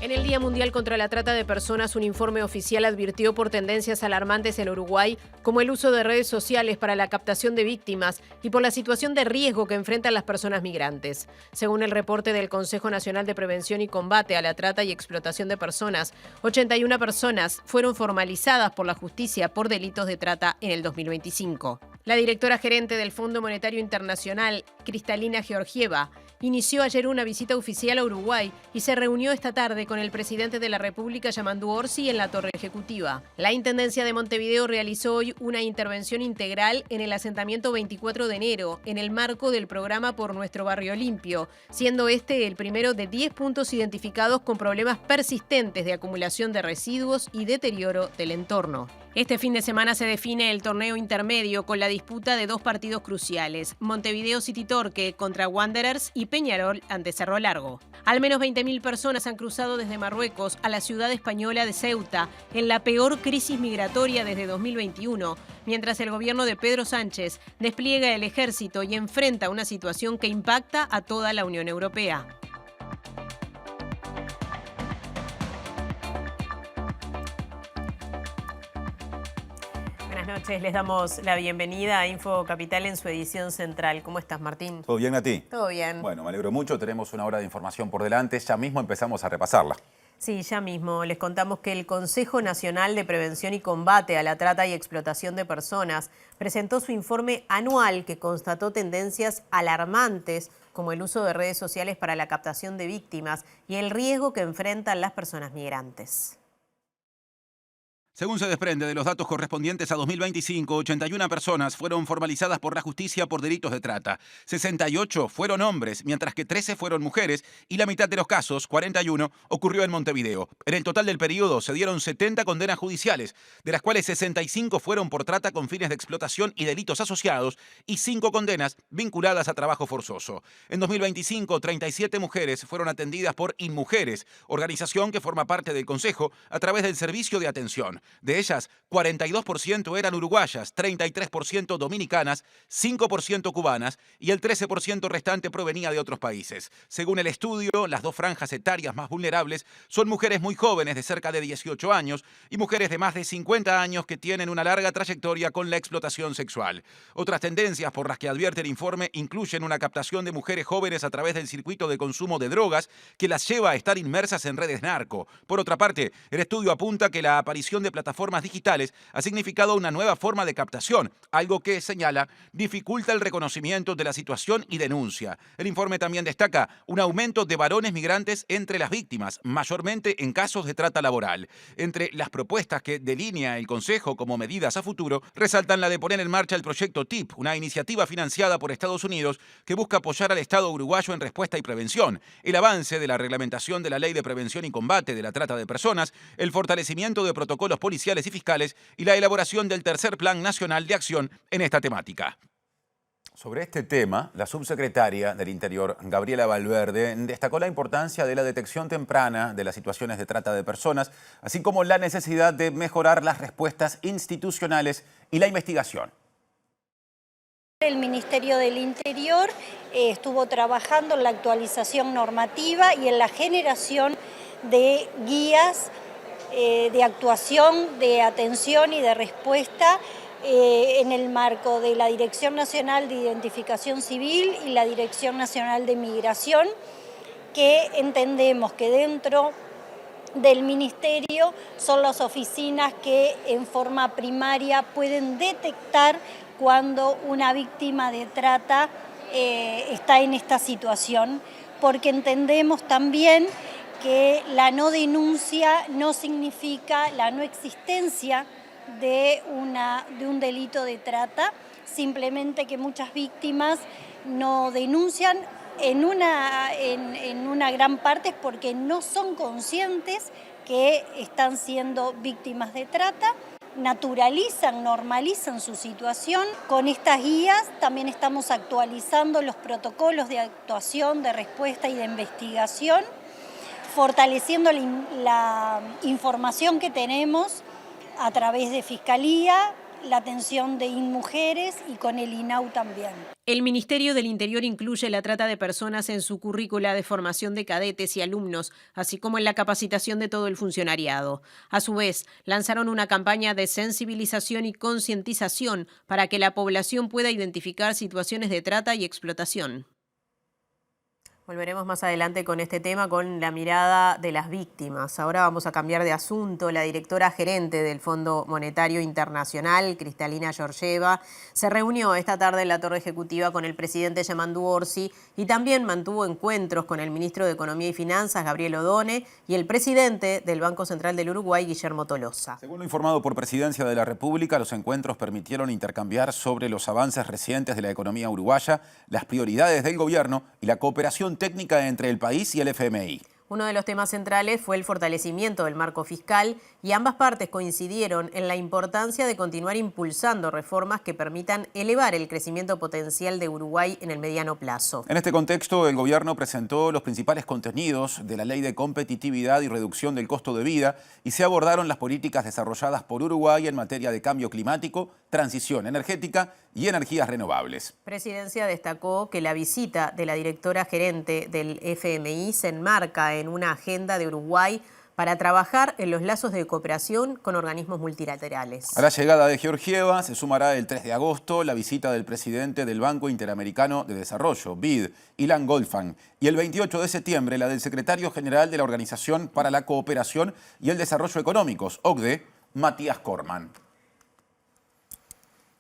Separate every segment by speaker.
Speaker 1: En el Día Mundial contra la Trata de Personas, un informe oficial advirtió por tendencias alarmantes en Uruguay, como el uso de redes sociales para la captación de víctimas y por la situación de riesgo que enfrentan las personas migrantes. Según el reporte del Consejo Nacional de Prevención y Combate a la Trata y Explotación de Personas, 81 personas fueron formalizadas por la justicia por delitos de trata en el 2025. La directora gerente del Fondo Monetario Internacional, Kristalina Georgieva, inició ayer una visita oficial a Uruguay y se reunió esta tarde con el presidente de la República, Yamandu Orsi, en la Torre Ejecutiva. La Intendencia de Montevideo realizó hoy una intervención integral en el asentamiento 24 de enero, en el marco del programa Por Nuestro Barrio Limpio, siendo este el primero de 10 puntos identificados con problemas persistentes de acumulación de residuos y deterioro del entorno. Este fin de semana se define el torneo intermedio con la disputa de dos partidos cruciales, Montevideo City Torque contra Wanderers y Peñarol ante Cerro Largo. Al menos 20.000 personas han cruzado desde Marruecos a la ciudad española de Ceuta, en la peor crisis migratoria desde 2021, mientras el gobierno de Pedro Sánchez despliega el ejército y enfrenta una situación que impacta a toda la Unión Europea. Buenas noches, les damos la bienvenida a Info Capital en su edición central. ¿Cómo estás, Martín?
Speaker 2: ¿Todo bien, Nati?
Speaker 1: Todo bien.
Speaker 2: Bueno, me alegro mucho, tenemos una hora de información por delante, ya mismo empezamos a repasarla.
Speaker 1: Sí, ya mismo. Les contamos que el Consejo Nacional de Prevención y Combate a la Trata y Explotación de Personas presentó su informe anual que constató tendencias alarmantes como el uso de redes sociales para la captación de víctimas y el riesgo que enfrentan las personas migrantes.
Speaker 3: Según se desprende de los datos correspondientes a 2025, 81 personas fueron formalizadas por la justicia por delitos de trata. 68 fueron hombres, mientras que 13 fueron mujeres y la mitad de los casos, 41, ocurrió en Montevideo. En el total del periodo se dieron 70 condenas judiciales, de las cuales 65 fueron por trata con fines de explotación y delitos asociados y 5 condenas vinculadas a trabajo forzoso. En 2025, 37 mujeres fueron atendidas por Inmujeres, organización que forma parte del Consejo a través del Servicio de Atención. De ellas, 42% eran uruguayas, 33% dominicanas, 5% cubanas y el 13% restante provenía de otros países. Según el estudio, las dos franjas etarias más vulnerables son mujeres muy jóvenes de cerca de 18 años y mujeres de más de 50 años que tienen una larga trayectoria con la explotación sexual. Otras tendencias por las que advierte el informe incluyen una captación de mujeres jóvenes a través del circuito de consumo de drogas que las lleva a estar inmersas en redes narco. Por otra parte, el estudio apunta que la aparición de plataformas digitales ha significado una nueva forma de captación, algo que, señala, dificulta el reconocimiento de la situación y denuncia. El informe también destaca un aumento de varones migrantes entre las víctimas, mayormente en casos de trata laboral. Entre las propuestas que delinea el Consejo como medidas a futuro, resaltan la de poner en marcha el proyecto TIP, una iniciativa financiada por Estados Unidos que busca apoyar al Estado uruguayo en respuesta y prevención, el avance de la reglamentación de la Ley de Prevención y Combate de la Trata de Personas, el fortalecimiento de protocolos policiales y fiscales y la elaboración del tercer Plan Nacional de Acción en esta temática.
Speaker 2: Sobre este tema, la subsecretaria del Interior, Gabriela Valverde, destacó la importancia de la detección temprana de las situaciones de trata de personas, así como la necesidad de mejorar las respuestas institucionales y la investigación.
Speaker 4: El Ministerio del Interior estuvo trabajando en la actualización normativa y en la generación de guías de actuación, de atención y de respuesta en el marco de la Dirección Nacional de Identificación Civil y la Dirección Nacional de Migración, que entendemos que dentro del Ministerio son las oficinas que en forma primaria pueden detectar cuando una víctima de trata está en esta situación, porque entendemos también que la no denuncia no significa la no existencia de un delito de trata, simplemente que muchas víctimas no denuncian en una gran parte es porque no son conscientes que están siendo víctimas de trata, naturalizan, normalizan su situación. Con estas guías también estamos actualizando los protocolos de actuación, de respuesta y de investigación, fortaleciendo la información que tenemos a través de Fiscalía, la atención de InMujeres y con el INAU también.
Speaker 1: El Ministerio del Interior incluye la trata de personas en su currícula de formación de cadetes y alumnos, así como en la capacitación de todo el funcionariado. A su vez, lanzaron una campaña de sensibilización y concientización para que la población pueda identificar situaciones de trata y explotación. Volveremos más adelante con este tema, con la mirada de las víctimas. Ahora vamos a cambiar de asunto. La directora gerente del Fondo Monetario Internacional, Kristalina Georgieva, se reunió esta tarde en la Torre Ejecutiva con el presidente Yamandu Orsi y también mantuvo encuentros con el ministro de Economía y Finanzas, Gabriel Odone, y el presidente del Banco Central del Uruguay, Guillermo Tolosa.
Speaker 2: Según lo informado por Presidencia de la República, los encuentros permitieron intercambiar sobre los avances recientes de la economía uruguaya, las prioridades del gobierno y la cooperación técnica entre el país y el FMI.
Speaker 1: Uno de los temas centrales fue el fortalecimiento del marco fiscal y ambas partes coincidieron en la importancia de continuar impulsando reformas que permitan elevar el crecimiento potencial de Uruguay en el mediano plazo.
Speaker 2: En este contexto, el gobierno presentó los principales contenidos de la Ley de Competitividad y Reducción del Costo de Vida y se abordaron las políticas desarrolladas por Uruguay en materia de cambio climático, transición energética y energías renovables.
Speaker 1: Presidencia destacó que la visita de la directora gerente del FMI se enmarca en una agenda de Uruguay para trabajar en los lazos de cooperación con organismos multilaterales.
Speaker 2: A la llegada de Georgieva se sumará el 3 de agosto la visita del presidente del Banco Interamericano de Desarrollo, BID, Ilan Goldfang, y el 28 de septiembre la del secretario general de la Organización para la Cooperación y el Desarrollo Económicos, OCDE, Matías Corman.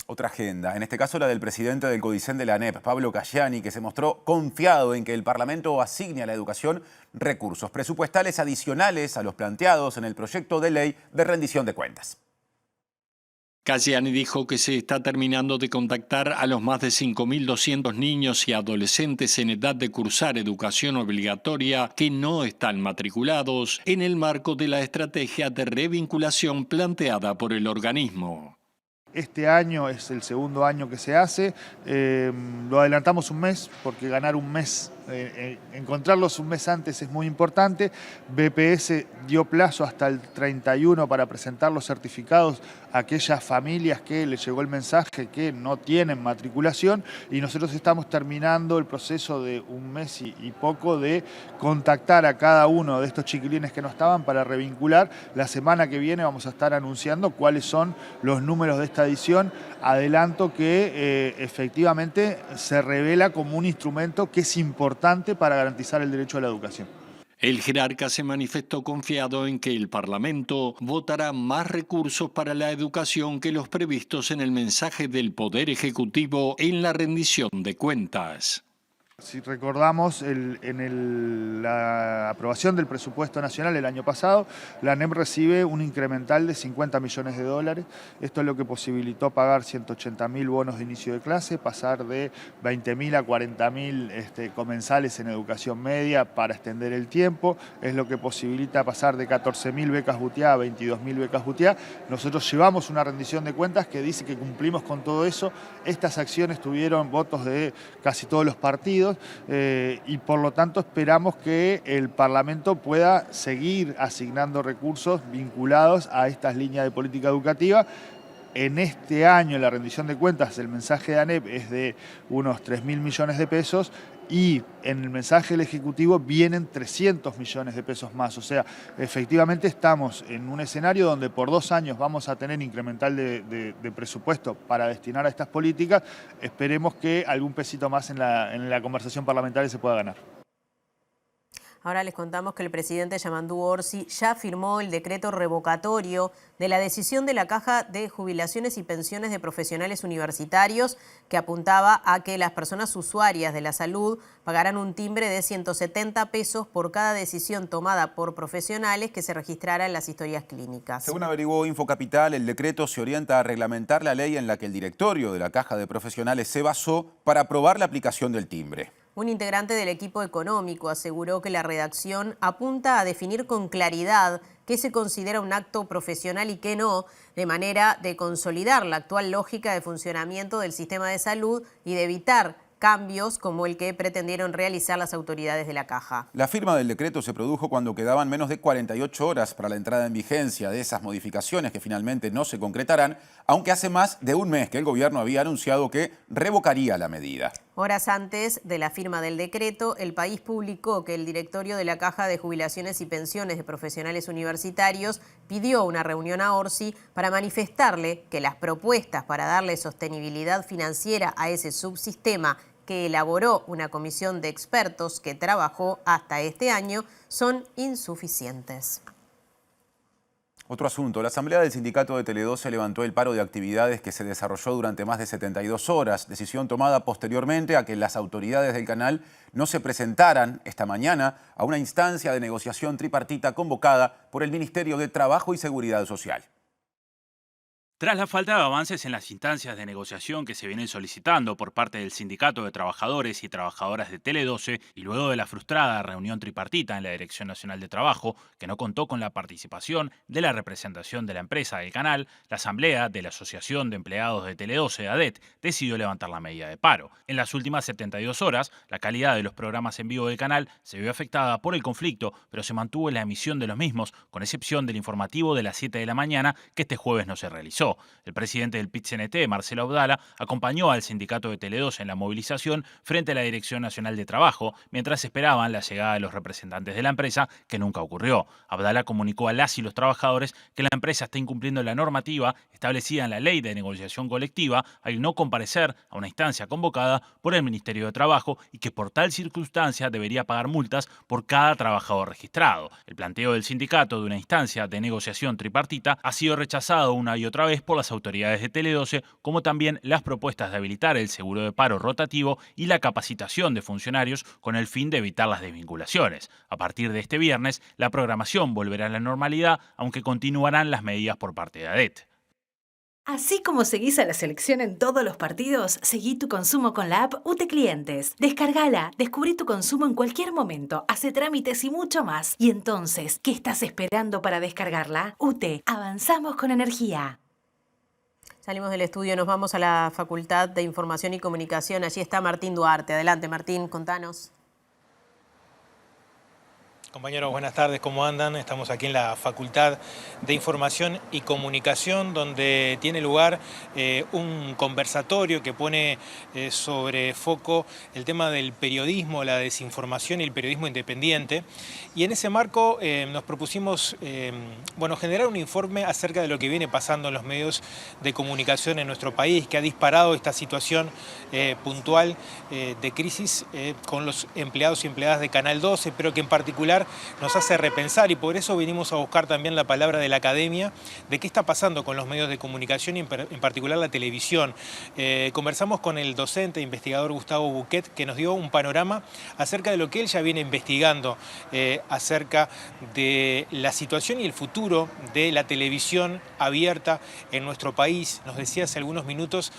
Speaker 2: Otra agenda, en este caso la del presidente del Codicen de la ANEP, Pablo Cayani, que se mostró confiado en que el Parlamento asigne a la educación recursos presupuestales adicionales a los planteados en el proyecto de ley de rendición de cuentas.
Speaker 5: Cayani dijo que se está terminando de contactar a los más de 5.200 niños y adolescentes en edad de cursar educación obligatoria que no están matriculados en el marco de la estrategia de revinculación planteada por el organismo.
Speaker 6: Este año es el segundo año que se hace, lo adelantamos un mes porque ganar un mes, encontrarlos un mes antes es muy importante. BPS dio plazo hasta el 31 para presentar los certificados a aquellas familias que les llegó el mensaje que no tienen matriculación y nosotros estamos terminando el proceso de un mes y poco de contactar a cada uno de estos chiquilines que no estaban para revincular. La semana que viene vamos a estar anunciando cuáles son los números de esta edición. Adelanto que efectivamente se revela como un instrumento que es importante para garantizar el derecho a la educación.
Speaker 5: El jerarca se manifestó confiado en que el Parlamento votará más recursos para la educación que los previstos en el mensaje del Poder Ejecutivo en la rendición de cuentas.
Speaker 6: Si recordamos, la aprobación del presupuesto nacional el año pasado, la ANEP recibe un incremental de 50 millones de dólares. Esto es lo que posibilitó pagar 180.000 bonos de inicio de clase, pasar de 20.000 a 40.000 comensales en educación media para extender el tiempo. Es lo que posibilita pasar de 14.000 becas Butiá a 22.000 becas Butiá. Nosotros llevamos una rendición de cuentas que dice que cumplimos con todo eso. Estas acciones tuvieron votos de casi todos los partidos. Y por lo tanto esperamos que el Parlamento pueda seguir asignando recursos vinculados a estas líneas de política educativa. En este año la rendición de cuentas, el mensaje de ANEP es de unos 3.000 millones de pesos y en el mensaje del Ejecutivo vienen 300 millones de pesos más. O sea, efectivamente estamos en un escenario donde por 2 años vamos a tener incremental de presupuesto para destinar a estas políticas. Esperemos que algún pesito más en la conversación parlamentaria se pueda ganar.
Speaker 1: Ahora les contamos que el presidente Yamandu Orsi ya firmó el decreto revocatorio de la decisión de la Caja de Jubilaciones y Pensiones de Profesionales Universitarios que apuntaba a que las personas usuarias de la salud pagaran un timbre de 170 pesos por cada decisión tomada por profesionales que se registrara en las historias clínicas.
Speaker 2: Según averiguó Infocapital, el decreto se orienta a reglamentar la ley en la que el directorio de la Caja de Profesionales se basó para aprobar la aplicación del timbre.
Speaker 1: Un integrante del equipo económico aseguró que la redacción apunta a definir con claridad qué se considera un acto profesional y qué no, de manera de consolidar la actual lógica de funcionamiento del sistema de salud y de evitar cambios como el que pretendieron realizar las autoridades de la Caja.
Speaker 2: La firma del decreto se produjo cuando quedaban menos de 48 horas para la entrada en vigencia de esas modificaciones que finalmente no se concretarán, aunque hace más de un mes que el gobierno había anunciado que revocaría la medida.
Speaker 1: Horas antes de la firma del decreto, El País publicó que el directorio de la Caja de Jubilaciones y Pensiones de Profesionales Universitarios pidió una reunión a Orsi para manifestarle que las propuestas para darle sostenibilidad financiera a ese subsistema que elaboró una comisión de expertos que trabajó hasta este año son insuficientes.
Speaker 2: Otro asunto, la Asamblea del Sindicato de Tele12 levantó el paro de actividades que se desarrolló durante más de 72 horas, decisión tomada posteriormente a que las autoridades del canal no se presentaran esta mañana a una instancia de negociación tripartita convocada por el Ministerio de Trabajo y Seguridad Social.
Speaker 7: Tras la falta de avances en las instancias de negociación que se vienen solicitando por parte del Sindicato de Trabajadores y Trabajadoras de Tele12 y luego de la frustrada reunión tripartita en la Dirección Nacional de Trabajo, que no contó con la participación de la representación de la empresa del canal, la Asamblea de la Asociación de Empleados de Tele12, ADET, decidió levantar la medida de paro. En las últimas 72 horas, la calidad de los programas en vivo del canal se vio afectada por el conflicto, pero se mantuvo la emisión de los mismos, con excepción del informativo de las 7 de la mañana, que este jueves no se realizó. El presidente del PIT-CNT, Marcelo Abdala, acompañó al sindicato de Tele12 en la movilización frente a la Dirección Nacional de Trabajo, mientras esperaban la llegada de los representantes de la empresa, que nunca ocurrió. Abdala comunicó a las y los trabajadores que la empresa está incumpliendo la normativa establecida en la Ley de Negociación Colectiva al no comparecer a una instancia convocada por el Ministerio de Trabajo y que por tal circunstancia debería pagar multas por cada trabajador registrado. El planteo del sindicato de una instancia de negociación tripartita ha sido rechazado una y otra vez por las autoridades de Tele12, como también las propuestas de habilitar el seguro de paro rotativo y la capacitación de funcionarios con el fin de evitar las desvinculaciones. A partir de este viernes, la programación volverá a la normalidad, aunque continuarán las medidas por parte de ADET.
Speaker 8: Así como seguís a la selección en todos los partidos, seguí tu consumo con la app UTE Clientes. Descargala, descubrí tu consumo en cualquier momento, hace trámites y mucho más. Y entonces, ¿qué estás esperando para descargarla? UTE, avanzamos con energía.
Speaker 1: Salimos del estudio, nos vamos a la Facultad de Información y Comunicación. Allí está Martín Duarte. Adelante, Martín, contanos.
Speaker 9: Compañeros, buenas tardes, ¿cómo andan? Estamos aquí en la Facultad de Información y Comunicación, donde tiene lugar un conversatorio que pone sobre foco el tema del periodismo, la desinformación y el periodismo independiente. Y en ese marco nos propusimos generar un informe acerca de lo que viene pasando en los medios de comunicación en nuestro país, que ha disparado esta situación puntual de crisis con los empleados y empleadas de Canal 12, pero que en particular nos hace repensar, y por eso vinimos a buscar también la palabra de la academia de qué está pasando con los medios de comunicación y en particular la televisión. Conversamos con el docente e investigador Gustavo Buquet, que nos dio un panorama acerca de lo que él ya viene investigando acerca de la situación y el futuro de la televisión abierta en nuestro país. Nos decía hace algunos minutos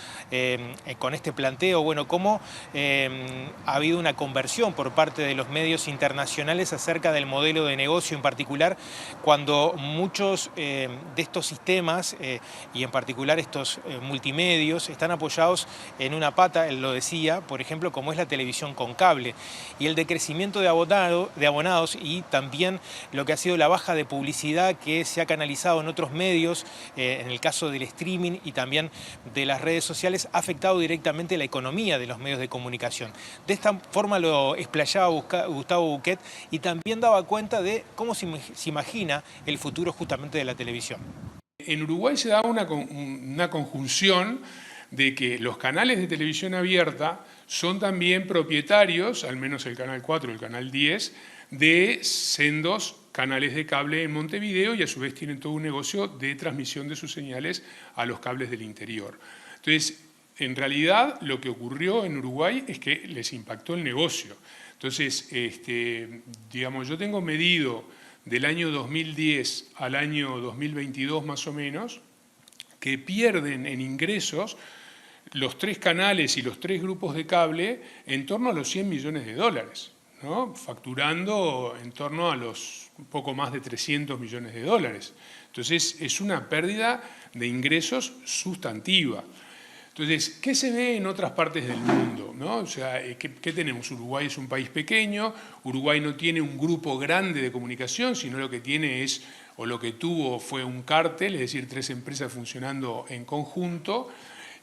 Speaker 9: con este planteo, cómo ha habido una conversión por parte de los medios internacionales acerca del modelo de negocio en particular, cuando muchos de estos sistemas y en particular estos multimedios están apoyados en una pata, él lo decía, por ejemplo, como es la televisión con cable, y el decrecimiento de abonados y también lo que ha sido la baja de publicidad que se ha canalizado en otros medios, en el caso del streaming y también de las redes sociales, ha afectado directamente la economía de los medios de comunicación. De esta forma lo explayaba Gustavo Buquet y también daba cuenta de cómo se imagina el futuro justamente de la televisión.
Speaker 10: En Uruguay se da una conjunción de que los canales de televisión abierta son también propietarios, al menos el Canal 4 y el Canal 10, de sendos canales de cable en Montevideo, y a su vez tienen todo un negocio de transmisión de sus señales a los cables del interior. Entonces, en realidad lo que ocurrió en Uruguay es que les impactó el negocio. Entonces, yo tengo medido del año 2010 al año 2022 más o menos, que pierden en ingresos los 3 canales y los 3 grupos de cable en torno a los 100 millones de dólares, ¿no? Facturando en torno a los un poco más de 300 millones de dólares. Entonces, es una pérdida de ingresos sustantiva. Entonces, ¿qué se ve en otras partes del mundo, ¿no? O sea, ¿qué tenemos? Uruguay es un país pequeño, Uruguay no tiene un grupo grande de comunicación, sino lo que tiene es, o lo que tuvo fue un cártel, es decir, 3 empresas funcionando en conjunto,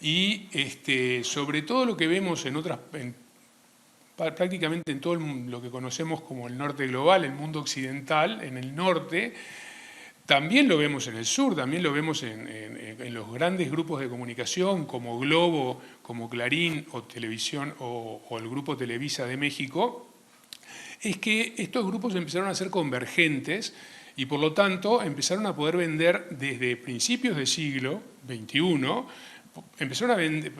Speaker 10: y sobre todo lo que vemos prácticamente en todo lo que conocemos como el norte global, el mundo occidental, en el norte, también lo vemos en el sur, también lo vemos en los grandes grupos de comunicación como Globo, como Clarín o Televisión o el Grupo Televisa de México, es que estos grupos empezaron a ser convergentes y por lo tanto empezaron a poder vender desde principios del siglo XXI, empezaron a vender,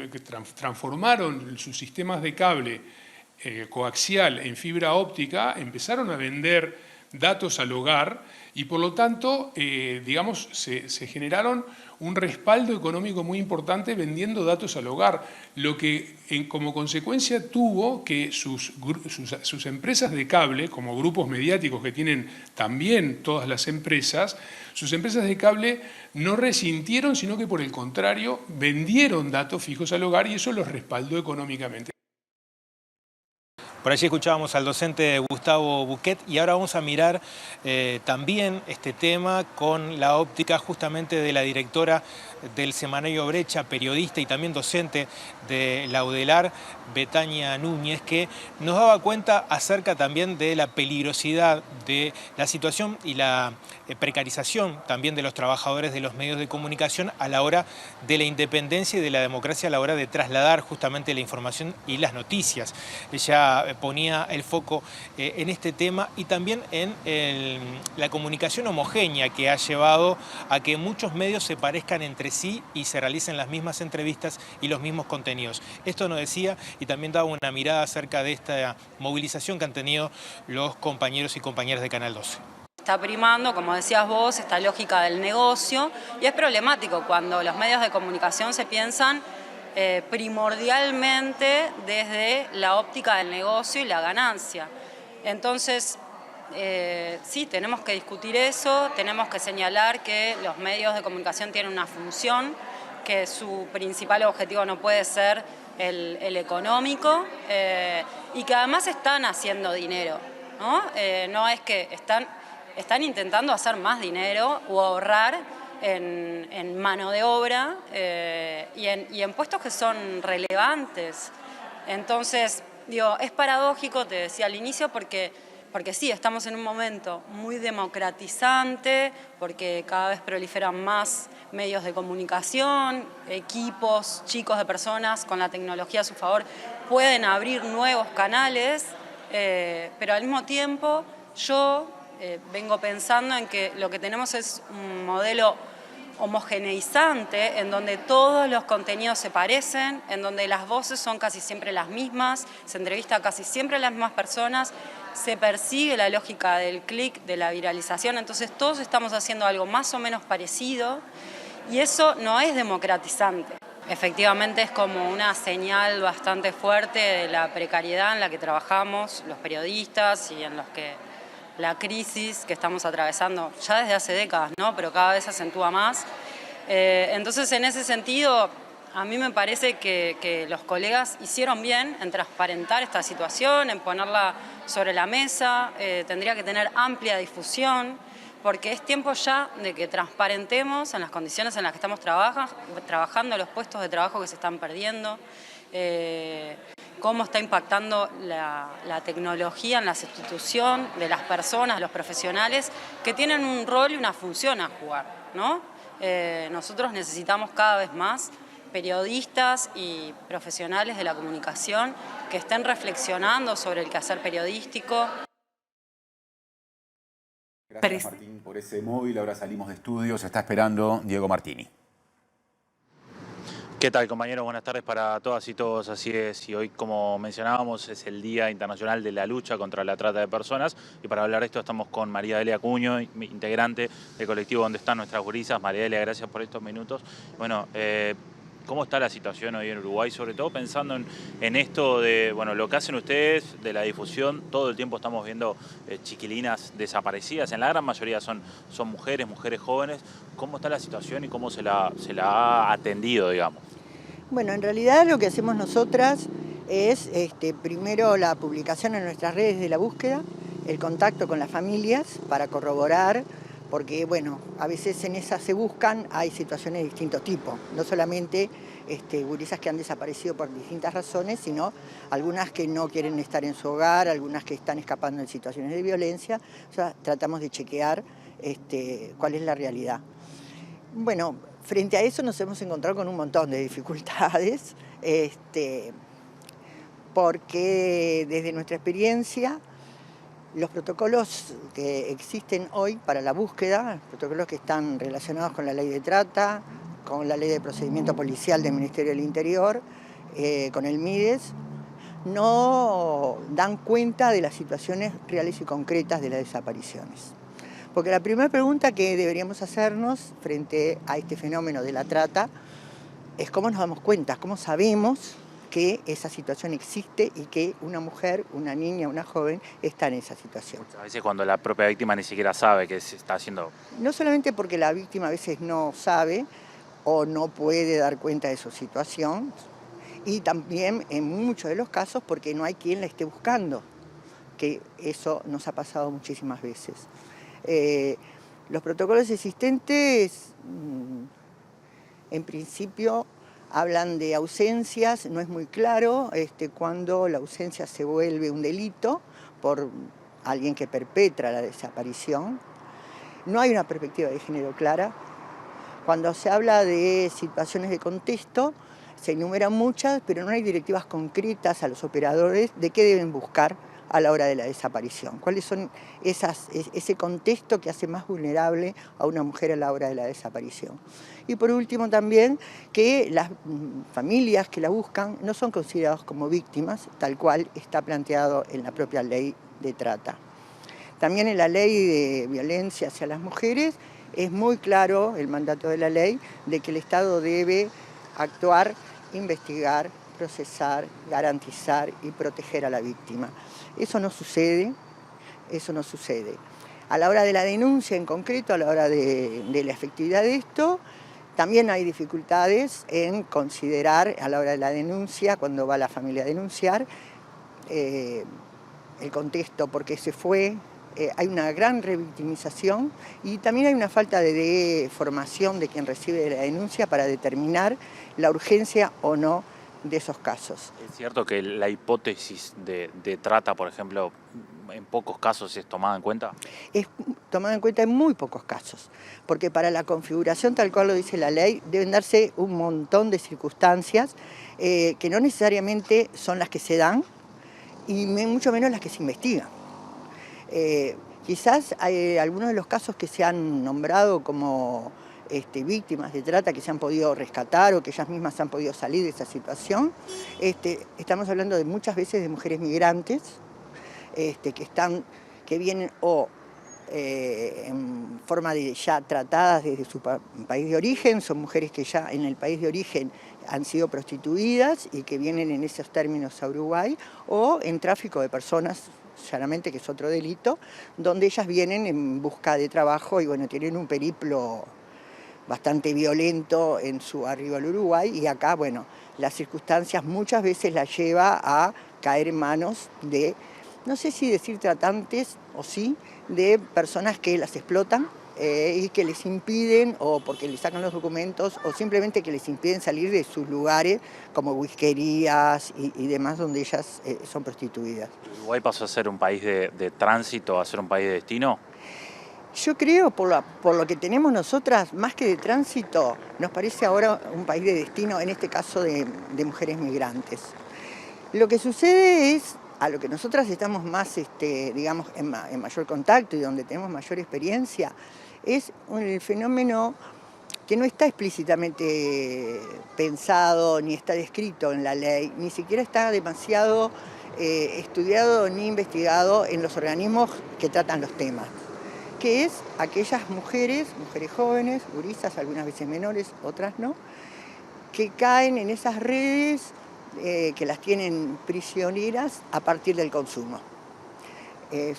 Speaker 10: transformaron sus sistemas de cable coaxial en fibra óptica, empezaron a vender datos al hogar y por lo tanto, digamos, se generaron un respaldo económico muy importante vendiendo datos al hogar, lo que como consecuencia tuvo que sus empresas de cable, como grupos mediáticos que tienen también todas las empresas, sus empresas de cable no resintieron, sino que por el contrario vendieron datos fijos al hogar y eso los respaldó económicamente.
Speaker 9: Por allí escuchábamos al docente Gustavo Buquet y ahora vamos a mirar también este tema con la óptica justamente de la directora del semanario Brecha, periodista y también docente de la UDELAR, Betania Núñez, que nos daba cuenta acerca también de la peligrosidad de la situación y la precarización también de los trabajadores de los medios de comunicación a la hora de la independencia y de la democracia a la hora de trasladar justamente la información y las noticias. Ella ponía el foco en este tema y también en la comunicación homogénea que ha llevado a que muchos medios se parezcan entre sí y se realicen las mismas entrevistas y los mismos contenidos. Esto nos decía y también daba una mirada acerca de esta movilización que han tenido los compañeros y compañeras de Canal 12.
Speaker 11: Está primando, como decías vos, esta lógica del negocio y es problemático cuando los medios de comunicación se piensan primordialmente desde la óptica del negocio y la ganancia. Entonces, sí, tenemos que discutir eso, tenemos que señalar que los medios de comunicación tienen una función, que su principal objetivo no puede ser el económico y que además están haciendo dinero, ¿no? No es que están intentando hacer más dinero o ahorrar en mano de obra y en puestos que son relevantes. Entonces, digo, es paradójico, te decía al inicio, porque sí, estamos en un momento muy democratizante, porque cada vez proliferan más medios de comunicación, equipos, chicos de personas con la tecnología a su favor pueden abrir nuevos canales, pero al mismo tiempo yo vengo pensando en que lo que tenemos es un modelo homogeneizante en donde todos los contenidos se parecen, en donde las voces son casi siempre las mismas, se entrevista casi siempre a las mismas personas, se persigue la lógica del clic, de la viralización, entonces todos estamos haciendo algo más o menos parecido y eso no es democratizante. Efectivamente es como una señal bastante fuerte de la precariedad en la que trabajamos los periodistas y en los que la crisis que estamos atravesando ya desde hace décadas, ¿no? Pero cada vez se acentúa más. Entonces, en ese sentido, a mí me parece que los colegas hicieron bien en transparentar esta situación, en ponerla sobre la mesa, tendría que tener amplia difusión, porque es tiempo ya de que transparentemos en las condiciones en las que estamos trabajando, los puestos de trabajo que se están perdiendo, cómo está impactando la tecnología en la sustitución de las personas, los profesionales, que tienen un rol y una función a jugar, ¿no? Nosotros necesitamos cada vez más periodistas y profesionales de la comunicación que estén reflexionando sobre el quehacer periodístico.
Speaker 2: Gracias, Martín, por ese móvil. Ahora salimos de estudio. Se está esperando Diego Martini.
Speaker 12: ¿Qué tal, compañeros? Buenas tardes para todas y todos. Así es, y hoy, como mencionábamos, es el Día Internacional de la Lucha contra la Trata de Personas. Y para hablar de esto estamos con María Delia Acuño, integrante del colectivo Donde Están Nuestras Gurisas. María Delia, gracias por estos minutos. Bueno, ¿cómo está la situación hoy en Uruguay? Sobre todo pensando en esto de, bueno, lo que hacen ustedes, de la difusión. Todo el tiempo estamos viendo chiquilinas desaparecidas. En la gran mayoría son mujeres jóvenes. ¿Cómo está la situación y cómo se la ha atendido, digamos?
Speaker 13: Bueno, en realidad lo que hacemos nosotras es primero la publicación en nuestras redes de la búsqueda, el contacto con las familias para corroborar, porque bueno, a veces en esas se buscan, hay situaciones de distintos tipos, no solamente gurisas que han desaparecido por distintas razones, sino algunas que no quieren estar en su hogar, algunas que están escapando en situaciones de violencia. O sea, tratamos de chequear cuál es la realidad. Bueno, frente a eso nos hemos encontrado con un montón de dificultades, porque desde nuestra experiencia, los protocolos que existen hoy para la búsqueda, protocolos que están relacionados con la ley de trata, con la ley de procedimiento policial del Ministerio del Interior, con el MIDES, no dan cuenta de las situaciones reales y concretas de las desapariciones. Porque la primera pregunta que deberíamos hacernos frente a este fenómeno de la trata es cómo nos damos cuenta, cómo sabemos que esa situación existe y que una mujer, una niña, una joven está en esa situación.
Speaker 12: A veces cuando la propia víctima ni siquiera sabe que se está haciendo.
Speaker 13: No solamente porque la víctima a veces no sabe o no puede dar cuenta de su situación, y también en muchos de los casos porque no hay quien la esté buscando, que eso nos ha pasado muchísimas veces. Los protocolos existentes, en principio, hablan de ausencias, no es muy claro cuando la ausencia se vuelve un delito por alguien que perpetra la desaparición. No hay una perspectiva de género clara. Cuando se habla de situaciones de contexto, se enumeran muchas, pero no hay directivas concretas a los operadores de qué deben buscar a la hora de la desaparición. ¿Cuáles son ese contexto que hace más vulnerable a una mujer a la hora de la desaparición? Y por último también que las familias que la buscan no son consideradas como víctimas, tal cual está planteado en la propia ley de trata. También en la ley de violencia hacia las mujeres es muy claro el mandato de la ley de que el Estado debe actuar, investigar, procesar, garantizar y proteger a la víctima. Eso no sucede, eso no sucede. A la hora de la denuncia en concreto, a la hora de la efectividad de esto, también hay dificultades en considerar a la hora de la denuncia, cuando va la familia a denunciar, el contexto, por qué se fue. Hay una gran revictimización y también hay una falta de formación de quien recibe la denuncia para determinar la urgencia o no de esos casos.
Speaker 12: ¿Es cierto que la hipótesis de trata, por ejemplo, en pocos casos es tomada en cuenta?
Speaker 13: Es tomada en cuenta en muy pocos casos, porque para la configuración tal cual lo dice la ley deben darse un montón de circunstancias que no necesariamente son las que se dan y mucho menos las que se investigan. Quizás hay algunos de los casos que se han nombrado como víctimas de trata que se han podido rescatar o que ellas mismas han podido salir de esa situación. Estamos hablando de muchas veces de mujeres migrantes que vienen o en forma de ya tratadas desde su país de origen, son mujeres que ya en el país de origen han sido prostituidas y que vienen en esos términos a Uruguay, o en tráfico de personas, llanamente, que es otro delito, donde ellas vienen en busca de trabajo y bueno, tienen un periplo bastante violento en su arribo al Uruguay, y acá, bueno, las circunstancias muchas veces las lleva a caer en manos de, no sé si decir tratantes o sí, de personas que las explotan y que les impiden, o porque les sacan los documentos, o simplemente que les impiden salir de sus lugares, como whiskerías y demás, donde ellas son prostituidas.
Speaker 12: ¿Uruguay pasó a ser un país de tránsito, a ser un país de destino?
Speaker 13: Yo creo, por lo que tenemos nosotras, más que de tránsito, nos parece ahora un país de destino, en este caso de mujeres migrantes. Lo que sucede es, a lo que nosotras estamos más, digamos, en mayor contacto y donde tenemos mayor experiencia, es el fenómeno que no está explícitamente pensado ni está descrito en la ley, ni siquiera está demasiado estudiado ni investigado en los organismos que tratan los temas, que es aquellas mujeres jóvenes, gurisas, algunas veces menores, otras no, que caen en esas redes que las tienen prisioneras a partir del consumo.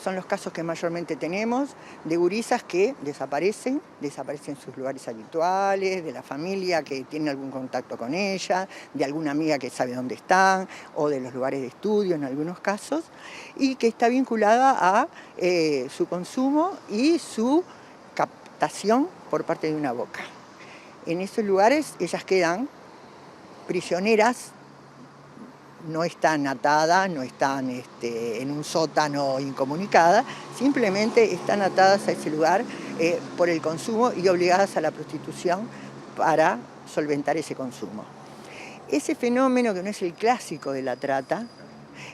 Speaker 13: Son los casos que mayormente tenemos de gurisas que desaparecen en sus lugares habituales, de la familia que tiene algún contacto con ella, de alguna amiga que sabe dónde están, o de los lugares de estudio en algunos casos, y que está vinculada a su consumo y su captación por parte de una boca. En esos lugares ellas quedan prisioneras, no están atadas, no están en un sótano incomunicadas, simplemente están atadas a ese lugar por el consumo y obligadas a la prostitución para solventar ese consumo. Ese fenómeno, que no es el clásico de la trata,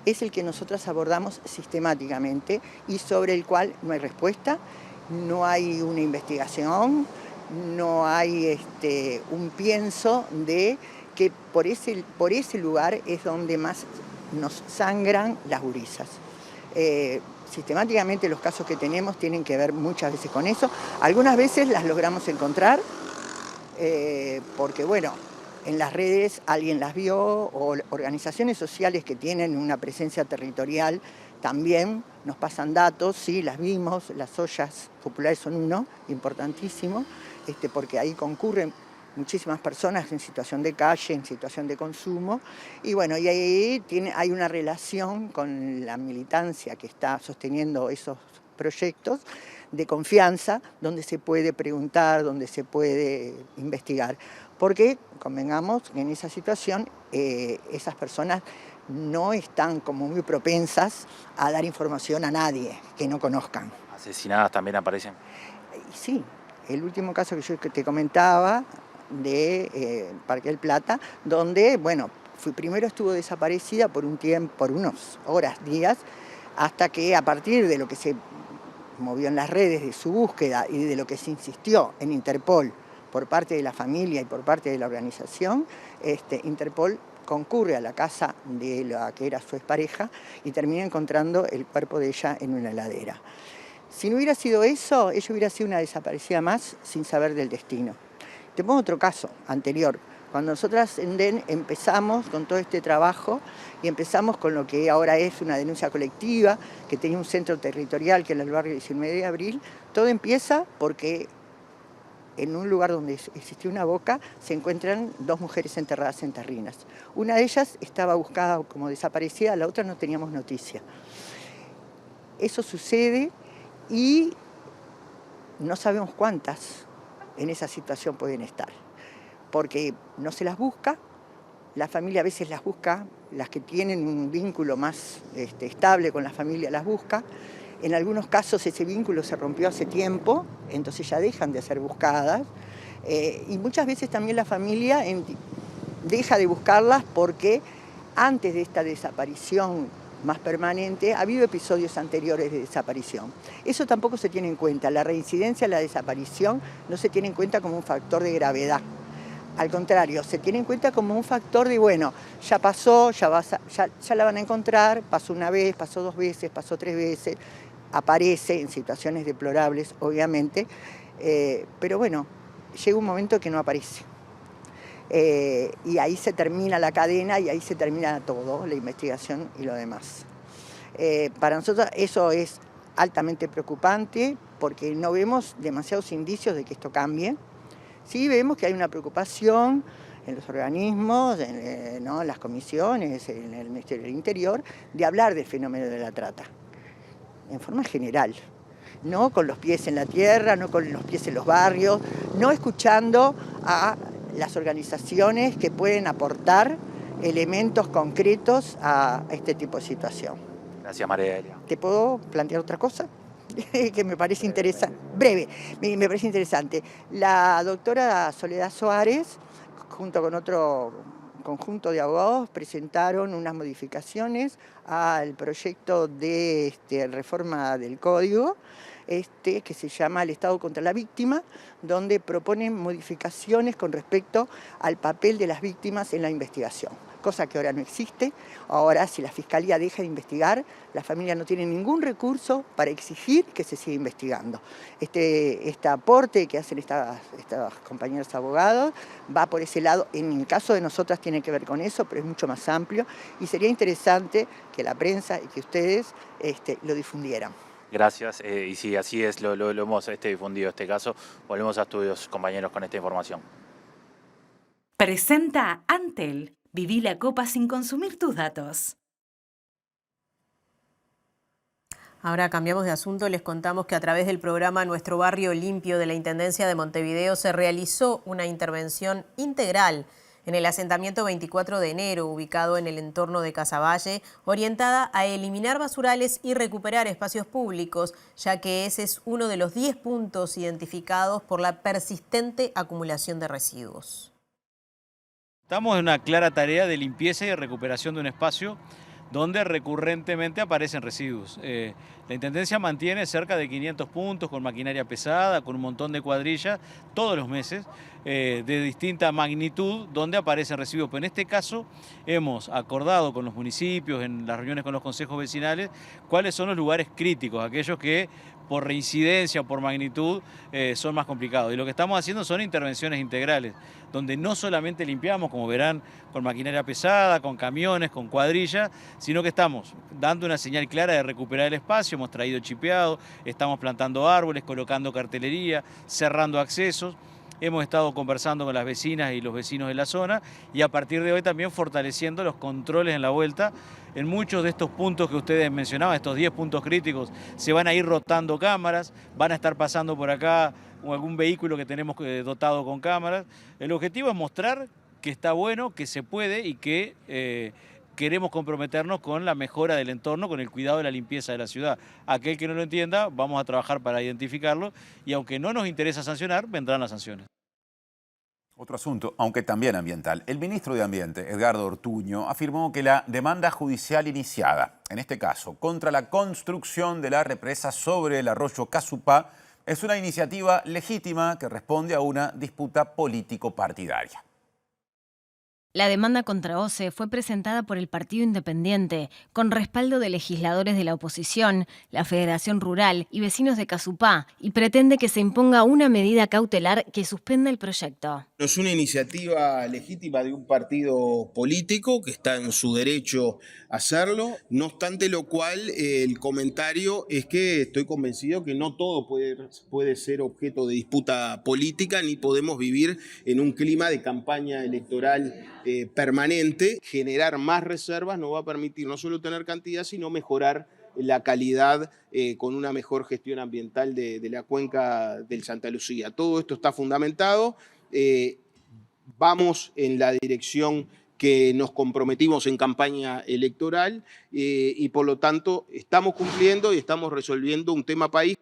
Speaker 13: es el que nosotros abordamos sistemáticamente y sobre el cual no hay respuesta, no hay una investigación, no hay un pienso de que por ese lugar es donde más nos sangran las gurisas. Sistemáticamente los casos que tenemos tienen que ver muchas veces con eso. Algunas veces las logramos encontrar porque, bueno, en las redes alguien las vio, o organizaciones sociales que tienen una presencia territorial también nos pasan datos, sí, las vimos, las ollas populares son uno, importantísimo, porque ahí concurren muchísimas personas en situación de calle, en situación de consumo, y bueno, y ahí hay una relación con la militancia que está sosteniendo esos proyectos de confianza, donde se puede preguntar, donde se puede investigar, porque convengamos que en esa situación esas personas no están como muy propensas a dar información a nadie que no conozcan.
Speaker 12: ¿Asesinadas también aparecen?
Speaker 13: Sí, el último caso que yo te comentaba, de Parque del Plata, donde, bueno, primero estuvo desaparecida por un tiempo, por unas horas, días, hasta que a partir de lo que se movió en las redes de su búsqueda y de lo que se insistió en Interpol por parte de la familia y por parte de la organización, Interpol concurre a la casa de la que era su expareja y termina encontrando el cuerpo de ella en una heladera. Si no hubiera sido eso, ella hubiera sido una desaparecida más sin saber del destino. Te pongo otro caso anterior. Cuando nosotras en DEN empezamos con todo este trabajo y empezamos con lo que ahora es una denuncia colectiva, que tenía un centro territorial que era el barrio 19 de abril, todo empieza porque en un lugar donde existía una boca se encuentran dos mujeres enterradas en terrinas. Una de ellas estaba buscada como desaparecida, la otra no teníamos noticia. Eso sucede y no sabemos cuántas en esa situación pueden estar, porque no se las busca, la familia a veces las busca, las que tienen un vínculo más estable con la familia las busca, en algunos casos ese vínculo se rompió hace tiempo, entonces ya dejan de ser buscadas, y muchas veces también la familia deja de buscarlas porque antes de esta desaparición más permanente, ha habido episodios anteriores de desaparición. Eso tampoco se tiene en cuenta. La reincidencia, la desaparición, no se tiene en cuenta como un factor de gravedad. Al contrario, se tiene en cuenta como un factor de, bueno, ya pasó, ya la van a encontrar, pasó una vez, pasó dos veces, pasó tres veces, aparece en situaciones deplorables, obviamente, pero bueno, llega un momento que no aparece. Y ahí se termina la cadena y ahí se termina todo, la investigación y lo demás. Para nosotros eso es altamente preocupante porque no vemos demasiados indicios de que esto cambie. Sí vemos que hay una preocupación en los organismos, en las comisiones, en el Ministerio del Interior, de hablar del fenómeno de la trata, en forma general. No con los pies en la tierra, no con los pies en los barrios, no escuchando a las organizaciones que pueden aportar elementos concretos a este tipo de situación.
Speaker 12: Gracias, María Elia.
Speaker 13: ¿Te puedo plantear otra cosa? Que me parece interesante. Breve, me parece interesante. La doctora Soledad Suárez, junto con otro conjunto de abogados, presentaron unas modificaciones al proyecto de reforma del Código, que se llama El Estado contra la Víctima, donde proponen modificaciones con respecto al papel de las víctimas en la investigación. cosa que ahora no existe. Ahora, si la Fiscalía deja de investigar, la familia no tiene ningún recurso para exigir que se siga investigando. Este aporte que hacen estas compañeros abogados va por ese lado. En el caso de nosotras tiene que ver con eso, pero es mucho más amplio y sería interesante que la prensa y que ustedes lo difundieran.
Speaker 12: Gracias, y sí, así es, lo hemos difundido este caso. Volvemos a estudios, compañeros, con esta información.
Speaker 8: Presenta Antel. Viví la copa sin consumir tus datos.
Speaker 1: Ahora cambiamos de asunto, les contamos que a través del programa Nuestro Barrio Limpio de la Intendencia de Montevideo se realizó una intervención integral en el asentamiento 24 de enero, ubicado en el entorno de Casaballe, orientada a eliminar basurales y recuperar espacios públicos, ya que ese es uno de los 10 puntos identificados por la persistente acumulación de residuos.
Speaker 14: Estamos en una clara tarea de limpieza y de recuperación de un espacio donde recurrentemente aparecen residuos. La Intendencia mantiene cerca de 500 puntos con maquinaria pesada, con un montón de cuadrillas, todos los meses, de distinta magnitud, donde aparecen residuos. Pero en este caso hemos acordado con los municipios, en las reuniones con los consejos vecinales, cuáles son los lugares críticos, aquellos que por reincidencia, por magnitud, son más complicados. Y lo que estamos haciendo son intervenciones integrales, donde no solamente limpiamos, como verán, con maquinaria pesada, con camiones, con cuadrillas, sino que estamos dando una señal clara de recuperar el espacio, hemos traído chipeado, estamos plantando árboles, colocando cartelería, cerrando accesos. Hemos estado conversando con las vecinas y los vecinos de la zona y a partir de hoy también fortaleciendo los controles en la vuelta. En muchos de estos puntos que ustedes mencionaban, estos 10 puntos críticos, se van a ir rotando cámaras, van a estar pasando por acá algún vehículo que tenemos dotado con cámaras. El objetivo es mostrar que está bueno, que se puede y que queremos comprometernos con la mejora del entorno, con el cuidado de la limpieza de la ciudad. Aquel que no lo entienda, vamos a trabajar para identificarlo y aunque no nos interesa sancionar, vendrán las sanciones.
Speaker 2: Otro asunto, aunque también ambiental. El ministro de Ambiente, Edgardo Ortuño, afirmó que la demanda judicial iniciada, en este caso, contra la construcción de la represa sobre el arroyo Casupá, es una iniciativa legítima que responde a una disputa político-partidaria.
Speaker 15: La demanda contra OCE fue presentada por el Partido Independiente, con respaldo de legisladores de la oposición, la Federación Rural y vecinos de Casupá, y pretende que se imponga una medida cautelar que suspenda el proyecto.
Speaker 16: Es una iniciativa legítima de un partido político que está en su derecho a hacerlo, no obstante lo cual el comentario es que estoy convencido que no todo puede ser objeto de disputa política ni podemos vivir en un clima de campaña electoral permanente. Generar más reservas nos va a permitir no solo tener cantidad, sino mejorar la calidad con una mejor gestión ambiental de la cuenca del Santa Lucía. Todo esto está fundamentado. Vamos en la dirección que nos comprometimos en campaña electoral y por lo tanto estamos cumpliendo y estamos resolviendo un tema país.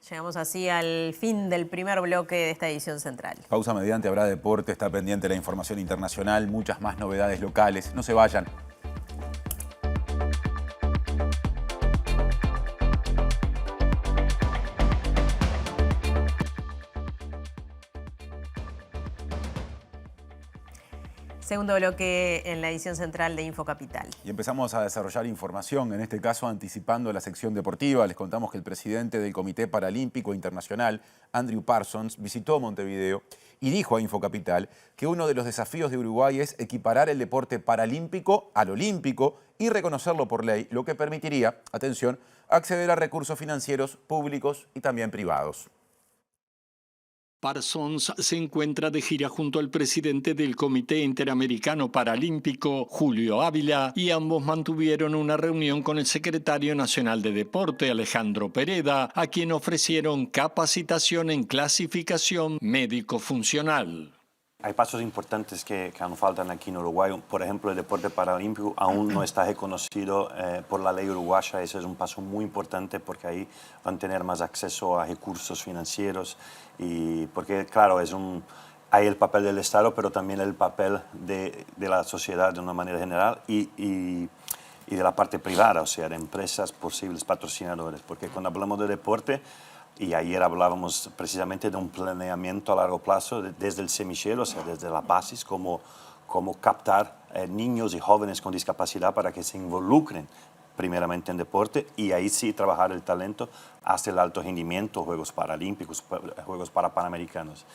Speaker 1: Llegamos así al fin del primer bloque de esta edición central.
Speaker 2: Pausa mediante, habrá deporte, está pendiente la información internacional, muchas más novedades locales. No se vayan.
Speaker 1: Segundo bloque en la edición central de Infocapital.
Speaker 2: Y empezamos a desarrollar información, en este caso anticipando la sección deportiva. Les contamos que el presidente del Comité Paralímpico Internacional, Andrew Parsons, visitó Montevideo y dijo a Infocapital que uno de los desafíos de Uruguay es equiparar el deporte paralímpico al olímpico y reconocerlo por ley, lo que permitiría, atención, acceder a recursos financieros públicos y también privados.
Speaker 5: Parsons se encuentra de gira junto al presidente del Comité Interamericano Paralímpico, Julio Ávila, y ambos mantuvieron una reunión con el secretario nacional de Deporte, Alejandro Pereda, a quien ofrecieron capacitación en clasificación médico-funcional.
Speaker 17: Hay pasos importantes que aún faltan aquí en Uruguay. Por ejemplo, el deporte paralímpico aún no está reconocido por la ley uruguaya. Ese es un paso muy importante porque ahí van a tener más acceso a recursos financieros y porque, claro, hay el papel del Estado, pero también el papel de la sociedad de una manera general y de la parte privada, o sea, de empresas, posibles patrocinadores. Porque cuando hablamos de deporte, y ayer hablábamos precisamente de un planeamiento a largo plazo desde el semillero, o sea, desde la basis, como cómo captar niños y jóvenes con discapacidad para que se involucren primeramente en deporte y ahí sí trabajar el talento hasta el alto rendimiento, Juegos Paralímpicos, Juegos Panamericanos.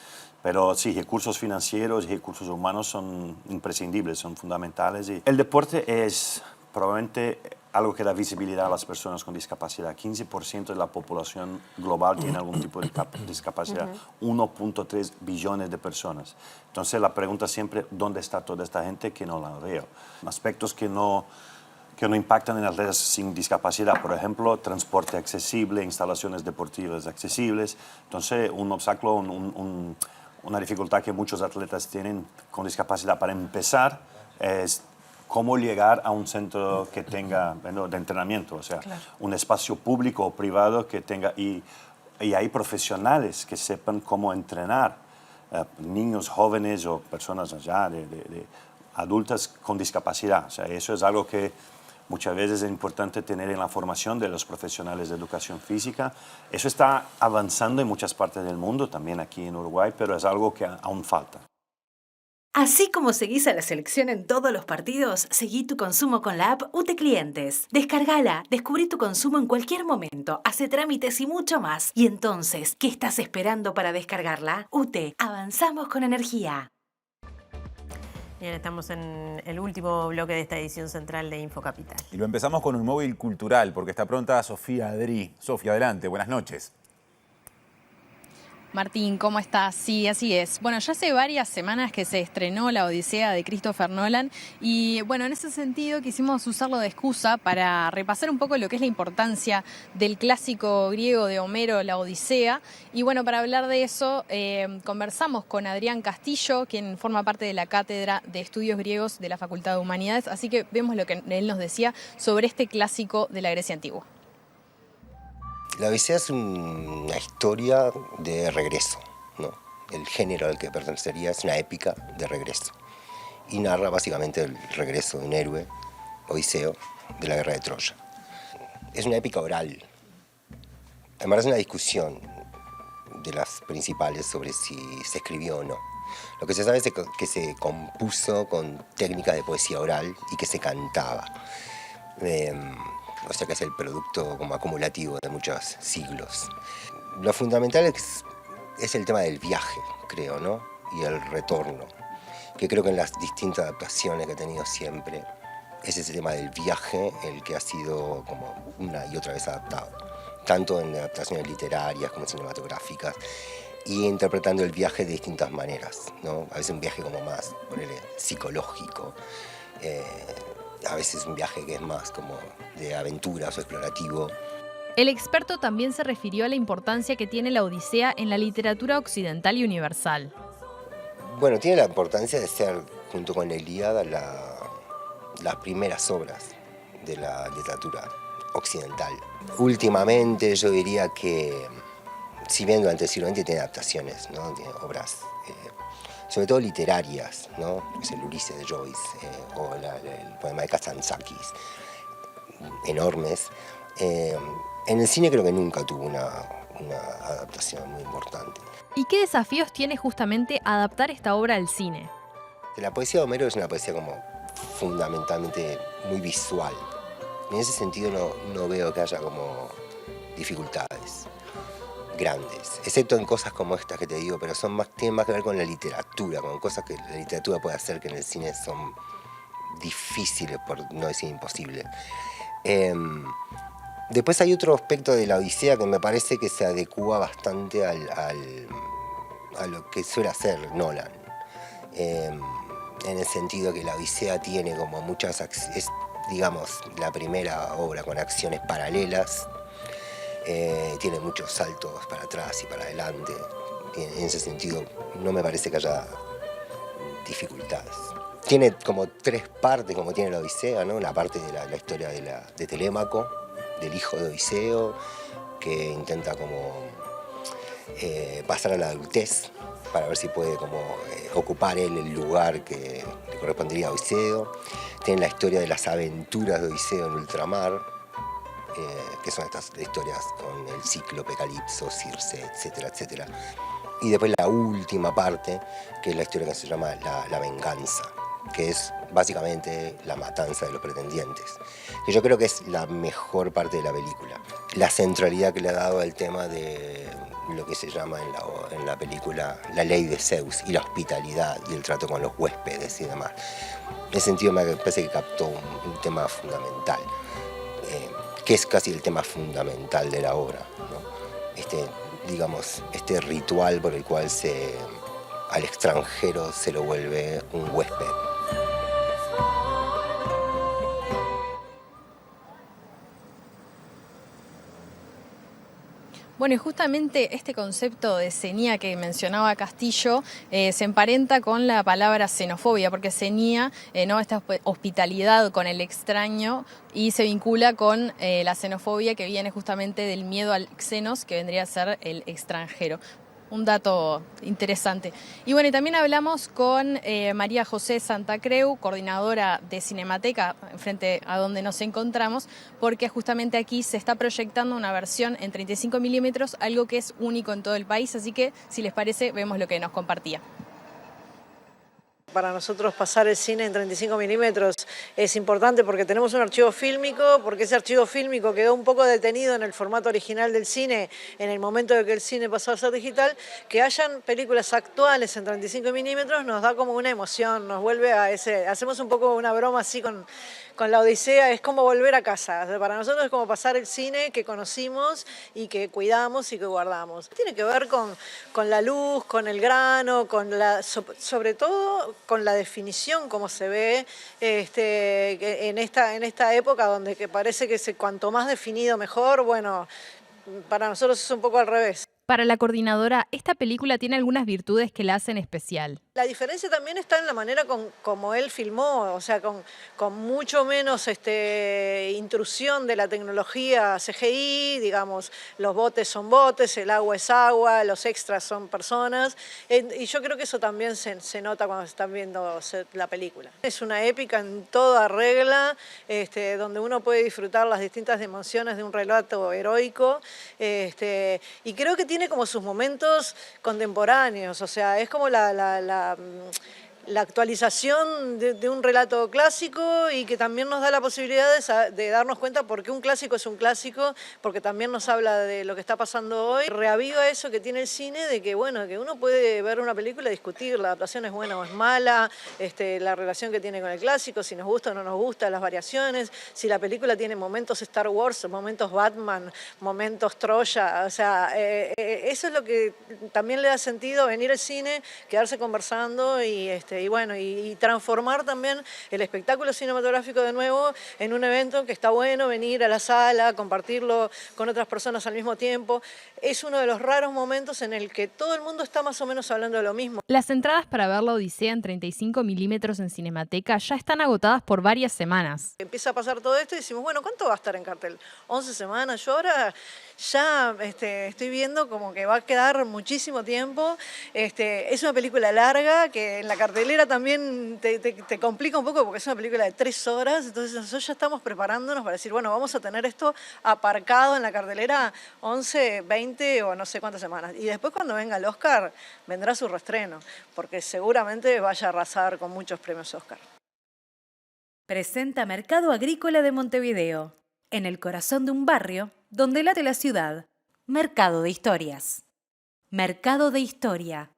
Speaker 17: Pero sí, recursos financieros y recursos humanos son imprescindibles, son fundamentales. Y el deporte es probablemente algo que da visibilidad a las personas con discapacidad. 15% de la población global tiene algún tipo de discapacidad. 1.3 billones de personas. Entonces la pregunta siempre, ¿dónde está toda esta gente que no la veo? Aspectos que no impactan en las redes sin discapacidad. Por ejemplo, transporte accesible, instalaciones deportivas accesibles. Entonces, un obstáculo, una dificultad que muchos atletas tienen con discapacidad para empezar es cómo llegar a un centro que tenga de entrenamiento, o sea, un espacio público o privado que tenga, y hay profesionales que sepan cómo entrenar niños jóvenes o personas ya de adultas con discapacidad. O sea, eso es algo que muchas veces es importante tener en la formación de los profesionales de educación física. Eso está avanzando en muchas partes del mundo, también aquí en Uruguay, pero es algo que aún falta.
Speaker 8: Así como seguís a la selección en todos los partidos, seguí tu consumo con la app UTE Clientes. Descargala, descubrí tu consumo en cualquier momento, hace trámites y mucho más. Y entonces, ¿qué estás esperando para descargarla? UTE, avanzamos con energía.
Speaker 1: Bien, estamos en el último bloque de esta edición central de Infocapital.
Speaker 2: Y lo empezamos con un móvil cultural, porque está pronta Sofía Adri. Sofía, adelante, buenas noches.
Speaker 18: Martín, ¿cómo estás? Sí, así es. Bueno, ya hace varias semanas que se estrenó La Odisea de Christopher Nolan y bueno, en ese sentido quisimos usarlo de excusa para repasar un poco lo que es la importancia del clásico griego de Homero, La Odisea. Y bueno, para hablar de eso conversamos con Adrián Castillo, quien forma parte de la Cátedra de Estudios Griegos de la Facultad de Humanidades, así que vemos lo que él nos decía sobre este clásico de la Grecia antigua.
Speaker 19: La Odisea es una historia de regreso, ¿no? El género al que pertenecería es una épica de regreso. Y narra básicamente el regreso de un héroe, Odiseo, de la guerra de Troya. Es una épica oral. Además es una discusión de las principales sobre si se escribió o no. Lo que se sabe es que se compuso con técnicas de poesía oral y que se cantaba. O sea que es el producto como acumulativo de muchos siglos. Lo fundamental es el tema del viaje, creo, ¿no? Y el retorno, que creo que en las distintas adaptaciones que he tenido siempre es ese tema del viaje el que ha sido como una y otra vez adaptado, tanto en adaptaciones literarias como cinematográficas, y interpretando el viaje de distintas maneras, ¿no? A veces un viaje como más, ponele, psicológico, a veces un viaje que es más como de aventuras o explorativo.
Speaker 18: El experto también se refirió a la importancia que tiene la Odisea en la literatura occidental y universal.
Speaker 19: Bueno, tiene la importancia de ser, junto con la Ilíada, las primeras obras de la literatura occidental. Últimamente yo diría que, si bien durante el siglo XX tiene adaptaciones, ¿no? Tiene obras sobre todo literarias, ¿no? Es el Ulises de Joyce o el poema de Kazantzakis, enormes. En el cine creo que nunca tuvo una adaptación muy importante.
Speaker 18: ¿Y qué desafíos tiene justamente adaptar esta obra al cine?
Speaker 19: La poesía de Homero es una poesía como fundamentalmente muy visual. En ese sentido no veo que haya como dificultades grandes, excepto en cosas como estas que te digo, pero tienen más que ver con la literatura, con cosas que la literatura puede hacer que en el cine son difíciles, por no decir imposibles. Después hay otro aspecto de la Odisea que me parece que se adecúa bastante a lo que suele hacer Nolan, en el sentido que la Odisea tiene como muchas, es digamos la primera obra con acciones paralelas. Tiene muchos saltos para atrás y para adelante. En ese sentido, no me parece que haya dificultades. Tiene como tres partes, como tiene la Odisea, ¿no? Una parte de la historia de Telémaco, del hijo de Odiseo, que intenta como pasar a la adultez para ver si puede como ocupar él el lugar que le correspondería a Odiseo. Tiene la historia de las aventuras de Odiseo en ultramar, que son estas historias con el cíclope, Calipso, Circe, etcétera, etcétera. Y después la última parte, que es la historia que se llama La venganza, que es básicamente la matanza de los pretendientes, que yo creo que es la mejor parte de la película. La centralidad que le ha dado al tema de lo que se llama en la película la ley de Zeus y la hospitalidad y el trato con los huéspedes y demás. En ese sentido me parece que captó un tema fundamental, que es casi el tema fundamental de la obra, ¿no? Digamos, este ritual por el cual al extranjero se lo vuelve un huésped.
Speaker 18: Bueno, y justamente este concepto de senía que mencionaba Castillo se emparenta con la palabra xenofobia, porque senía, ¿no?, esta hospitalidad con el extraño, y se vincula con la xenofobia, que viene justamente del miedo al xenos, que vendría a ser el extranjero. Un dato interesante. Y bueno, y también hablamos con María José Santa Creu, coordinadora de Cinemateca, frente a donde nos encontramos, porque justamente aquí se está proyectando una versión en 35 milímetros, algo que es único en todo el país, así que si les parece, vemos lo que nos compartía.
Speaker 20: Para nosotros pasar el cine en 35 milímetros es importante porque tenemos un archivo fílmico, porque ese archivo fílmico quedó un poco detenido en el formato original del cine en el momento de que el cine pasó a ser digital. Que hayan películas actuales en 35 milímetros nos da como una emoción, nos vuelve a hacemos un poco una broma así con la Odisea, es como volver a casa. Para nosotros es como pasar el cine que conocimos y que cuidamos y que guardamos. Tiene que ver con la luz, con el grano, sobre todo con la definición, como se ve en esta época donde que parece que cuanto más definido mejor. Bueno, para nosotros es un poco al revés.
Speaker 18: Para la coordinadora, esta película tiene algunas virtudes que la hacen especial.
Speaker 20: La diferencia también está en la manera como él filmó, o sea, con mucho menos intrusión de la tecnología CGI, digamos, los botes son botes, el agua es agua, los extras son personas, y yo creo que eso también se nota cuando están viendo la película. Es una épica en toda regla, donde uno puede disfrutar las distintas dimensiones de un relato heroico, y creo que tiene como sus momentos contemporáneos, o sea, es como la actualización de un relato clásico, y que también nos da la posibilidad de darnos cuenta por qué un clásico es un clásico, porque también nos habla de lo que está pasando hoy. Reaviva eso que tiene el cine, de que bueno, que uno puede ver una película y discutir, la adaptación es buena o es mala, la relación que tiene con el clásico, si nos gusta o no nos gusta, las variaciones, si la película tiene momentos Star Wars, momentos Batman, momentos Troya, o sea, eso es lo que también le da sentido venir al cine, quedarse conversando y transformar también el espectáculo cinematográfico de nuevo en un evento que está bueno venir a la sala, compartirlo con otras personas al mismo tiempo. Es uno de los raros momentos en el que todo el mundo está más o menos hablando de lo mismo.
Speaker 18: Las entradas para ver la Odisea en 35 milímetros en Cinemateca ya están agotadas por varias semanas.
Speaker 20: Empieza a pasar todo esto y decimos, bueno, ¿cuánto va a estar en cartel? 11 semanas. Yo ahora ya estoy viendo como que va a quedar muchísimo tiempo. Es una película larga que en la cartelera también te complica un poco porque es una película de 3 horas, entonces nosotros ya estamos preparándonos para decir, bueno, vamos a tener esto aparcado en la cartelera 11, 20 o no sé cuántas semanas. Y después cuando venga el Oscar vendrá su reestreno, porque seguramente vaya a arrasar con muchos premios Oscar.
Speaker 8: Presenta Mercado Agrícola de Montevideo, en el corazón de un barrio donde late la ciudad. Mercado de Historias. Mercado de Historia.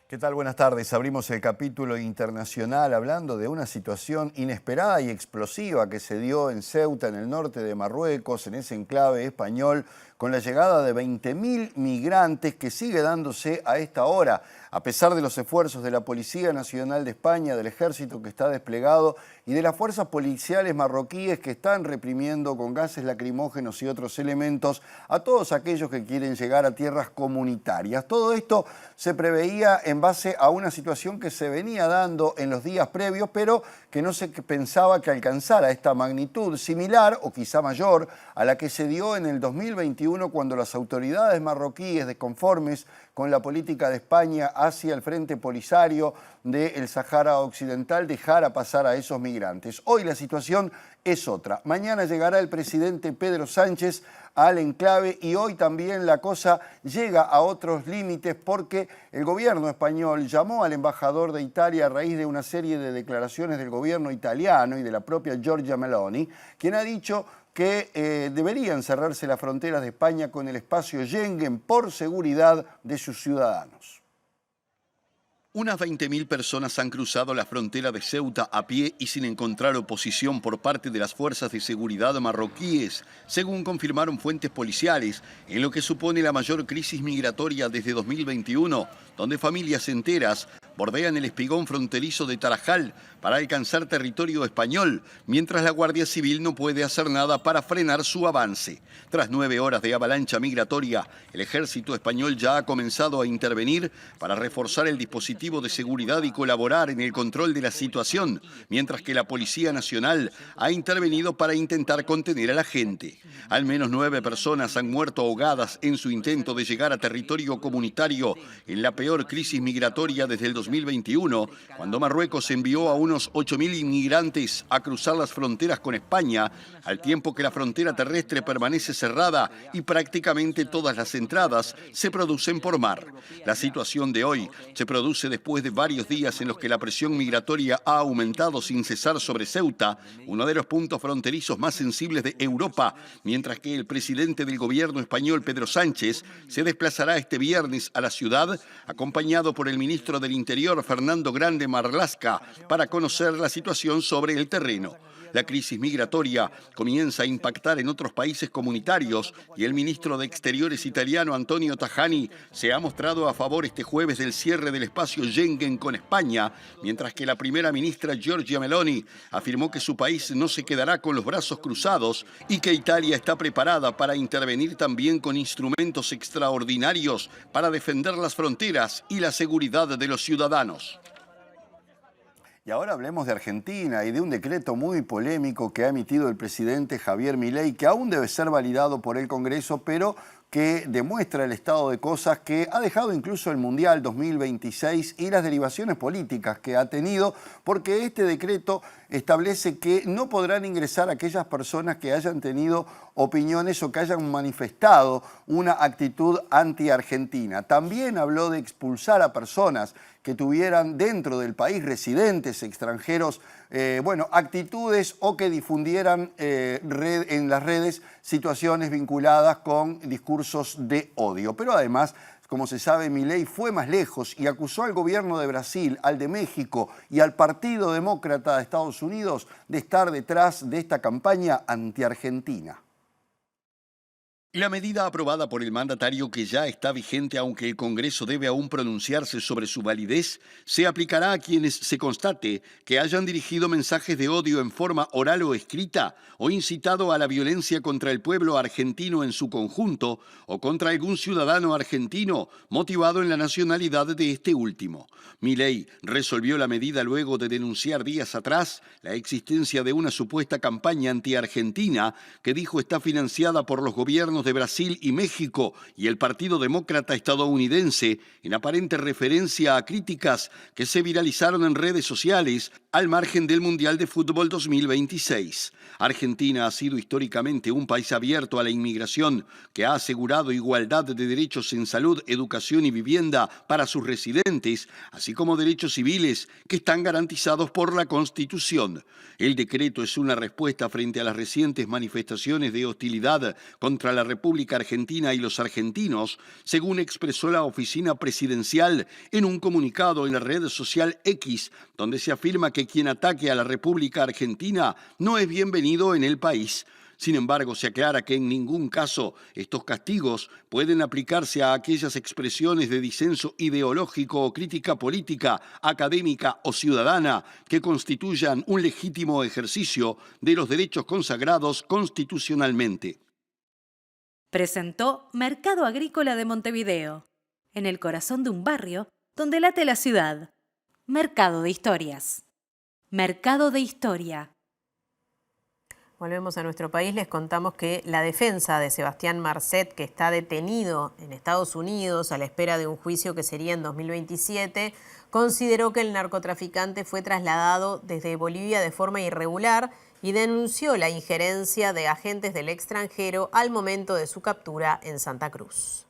Speaker 21: ¿Qué tal? Buenas tardes. Abrimos el capítulo internacional hablando de una situación inesperada y explosiva que se dio en Ceuta, en el norte de Marruecos, en ese enclave español, con la llegada de 20.000 migrantes que sigue dándose a esta hora, a pesar de los esfuerzos de la Policía Nacional de España, del ejército que está desplegado y de las fuerzas policiales marroquíes que están reprimiendo con gases lacrimógenos y otros elementos a todos aquellos que quieren llegar a tierras comunitarias. Todo esto se preveía en base a una situación que se venía dando en los días previos, pero que no se pensaba que alcanzara esta magnitud, similar o quizá mayor a la que se dio en el 2021 cuando las autoridades marroquíes, desconformes con la política de España hacia el Frente Polisario del Sahara Occidental, dejara pasar a esos migrantes. Hoy la situación es otra. Mañana llegará el presidente Pedro Sánchez al enclave y hoy también la cosa llega a otros límites porque el gobierno español llamó al embajador de Italia a raíz de una serie de declaraciones del gobierno italiano y de la propia Giorgia Meloni, quien ha dicho que deberían cerrarse las fronteras de España con el espacio Schengen por seguridad de sus ciudadanos.
Speaker 3: Unas 20.000 personas han cruzado la frontera de Ceuta a pie y sin encontrar oposición por parte de las fuerzas de seguridad marroquíes, según confirmaron fuentes policiales, en lo que supone la mayor crisis migratoria desde 2021, donde familias enteras bordean el espigón fronterizo de Tarajal para alcanzar territorio español, mientras la Guardia Civil no puede hacer nada para frenar su avance. Tras 9 horas de avalancha migratoria, el ejército español ya ha comenzado a intervenir para reforzar el dispositivo de seguridad y colaborar en el control de la situación, mientras que la Policía Nacional ha intervenido para intentar contener a la gente. Al menos 9 personas han muerto ahogadas en su intento de llegar a territorio comunitario en la peor crisis migratoria desde el 2021, cuando Marruecos envió a unos 8.000 inmigrantes a cruzar las fronteras con España, al tiempo que la frontera terrestre permanece cerrada y prácticamente todas las entradas se producen por mar. La situación de hoy se produce después de varios días en los que la presión migratoria ha aumentado sin cesar sobre Ceuta, uno de los puntos fronterizos más sensibles de Europa, mientras que el presidente del gobierno español, Pedro Sánchez, se desplazará este viernes a la ciudad, acompañado por el ministro del Interior, Fernando Grande Marlaska, para conocer la situación sobre el terreno. La crisis migratoria comienza a impactar en otros países comunitarios y el ministro de Exteriores italiano, Antonio Tajani, se ha mostrado a favor este jueves del cierre del espacio Schengen con España, mientras que la primera ministra Giorgia Meloni afirmó que su país no se quedará con los brazos cruzados y que Italia está preparada para intervenir también con instrumentos extraordinarios para defender las fronteras y la seguridad de los ciudadanos.
Speaker 21: Y ahora hablemos de Argentina y de un decreto muy polémico que ha emitido el presidente Javier Milei, que aún debe ser validado por el Congreso, pero que demuestra el estado de cosas que ha dejado incluso el Mundial 2026 y las derivaciones políticas que ha tenido, porque este decreto establece que no podrán ingresar aquellas personas que hayan tenido opiniones o que hayan manifestado una actitud anti-argentina. También habló de expulsar a personas que tuvieran dentro del país, residentes extranjeros, actitudes o que difundieran en las redes situaciones vinculadas con discursos de odio. Pero además, como se sabe, Milei fue más lejos y acusó al gobierno de Brasil, al de México y al Partido Demócrata de Estados Unidos de estar detrás de esta campaña anti-argentina.
Speaker 3: La medida aprobada por el mandatario, que ya está vigente aunque el Congreso debe aún pronunciarse sobre su validez, se aplicará a quienes se constate que hayan dirigido mensajes de odio en forma oral o escrita o incitado a la violencia contra el pueblo argentino en su conjunto o contra algún ciudadano argentino motivado en la nacionalidad de este último. Milei resolvió la medida luego de denunciar días atrás la existencia de una supuesta campaña anti-argentina que dijo está financiada por los gobiernos de Brasil y México y el Partido Demócrata estadounidense, en aparente referencia a críticas que se viralizaron en redes sociales al margen del Mundial de Fútbol 2026. Argentina ha sido históricamente un país abierto a la inmigración que ha asegurado igualdad de derechos en salud, educación y vivienda para sus residentes, así como derechos civiles que están garantizados por la Constitución. El decreto es una respuesta frente a las recientes manifestaciones de hostilidad contra la República Argentina y los argentinos, según expresó la oficina presidencial en un comunicado en la red social X, donde se afirma que quien ataque a la República Argentina no es bienvenido en el país. Sin embargo, se aclara que en ningún caso estos castigos pueden aplicarse a aquellas expresiones de disenso ideológico o crítica política, académica o ciudadana que constituyan un legítimo ejercicio de los derechos consagrados constitucionalmente.
Speaker 8: Presentó Mercado Agrícola de Montevideo, en el corazón de un barrio donde late la ciudad. Mercado de Historias. Mercado de Historia.
Speaker 1: Volvemos a nuestro país, les contamos que la defensa de Sebastián Marcet, que está detenido en Estados Unidos a la espera de un juicio que sería en 2027 consideró que el narcotraficante fue trasladado desde Bolivia de forma irregular y denunció la injerencia de agentes del extranjero al momento de su captura en Santa Cruz.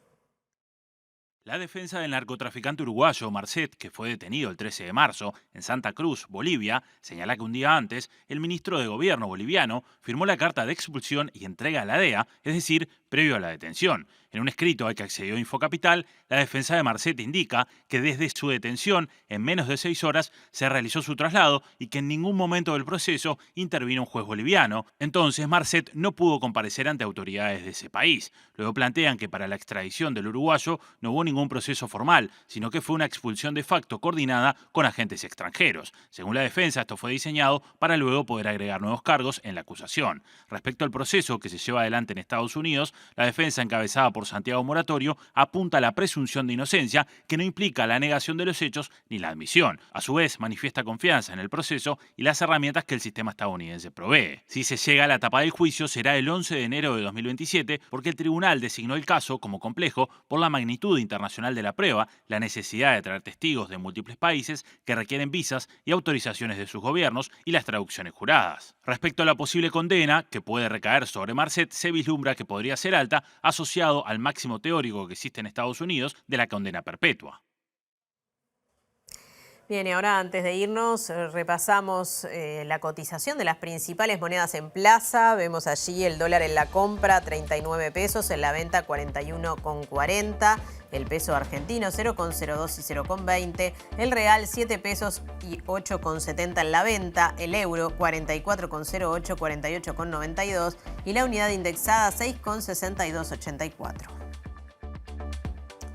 Speaker 7: La defensa del narcotraficante uruguayo Marcet, que fue detenido el 13 de marzo en Santa Cruz, Bolivia, señala que un día antes el ministro de Gobierno boliviano firmó la carta de expulsión y entrega a la DEA, es decir, previo a la detención. En un escrito al que accedió Infocapital, la defensa de Marcet indica que desde su detención, en menos de 6 horas, se realizó su traslado y que en ningún momento del proceso intervino un juez boliviano. Entonces, Marcet no pudo comparecer ante autoridades de ese país. Luego plantean que para la extradición del uruguayo no hubo ningún proceso formal, sino que fue una expulsión de facto coordinada con agentes extranjeros. Según la defensa, esto fue diseñado para luego poder agregar nuevos cargos en la acusación. Respecto al proceso que se lleva adelante en Estados Unidos, la defensa encabezada por Santiago Moratorio apunta a la presunción de inocencia, que no implica la negación de los hechos ni la admisión. A su vez, manifiesta confianza en el proceso y las herramientas que el sistema estadounidense provee. Si se llega a la etapa del juicio, será el 11 de enero de 2027, porque el tribunal designó el caso como complejo por la magnitud internacional de la prueba, la necesidad de traer testigos de múltiples países que requieren visas y autorizaciones de sus gobiernos y las traducciones juradas. Respecto a la posible condena que puede recaer sobre Marcet, se vislumbra que podría ser alta, asociado al máximo teórico que existe en Estados Unidos de la condena perpetua.
Speaker 1: Bien, y ahora antes de irnos repasamos la cotización de las principales monedas en plaza. Vemos allí el dólar en la compra 39 pesos, en la venta 41,40, el peso argentino 0,02 y 0,20, el real 7 pesos y 8,70 en la venta, el euro 44,08, 48,92 y la unidad indexada 6,6284.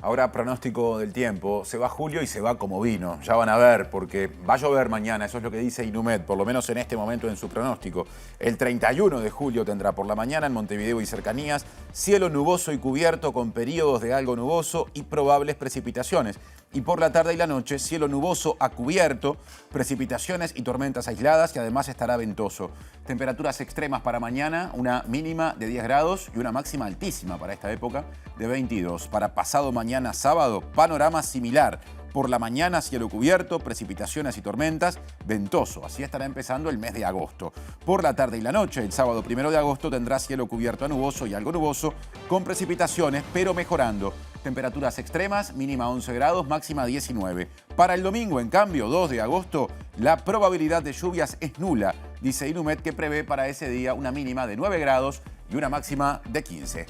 Speaker 2: Ahora pronóstico del tiempo, se va julio y se va como vino, ya van a ver, porque va a llover mañana, eso es lo que dice Inumet, por lo menos en este momento en su pronóstico. El 31 de julio tendrá por la mañana en Montevideo y cercanías cielo nuboso y cubierto con periodos de algo nuboso y probables precipitaciones. Y por la tarde y la noche, cielo nuboso a cubierto, precipitaciones y tormentas aisladas y además estará ventoso. Temperaturas extremas para mañana, una mínima de 10 grados y una máxima altísima para esta época de 22. Para pasado mañana sábado, panorama similar. Por la mañana, cielo cubierto, precipitaciones y tormentas, ventoso. Así estará empezando el mes de agosto. Por la tarde y la noche, el sábado 1 de agosto, tendrá cielo cubierto a nuboso y algo nuboso, con precipitaciones, pero mejorando. Temperaturas extremas, mínima 11 grados, máxima 19. Para el domingo, en cambio, 2 de agosto, la probabilidad de lluvias es nula. Dice Inumet que prevé para ese día una mínima de 9 grados y una máxima de 15.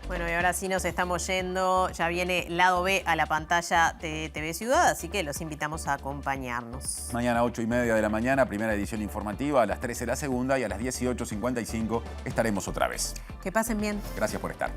Speaker 1: Bueno, y ahora sí nos estamos yendo, ya viene Lado B a la pantalla de TV Ciudad, así que los invitamos a acompañarnos.
Speaker 2: Mañana 8:30 de la mañana, primera edición informativa, a las 13 la segunda y a las 18:55 estaremos otra vez.
Speaker 1: Que pasen bien.
Speaker 2: Gracias por estar.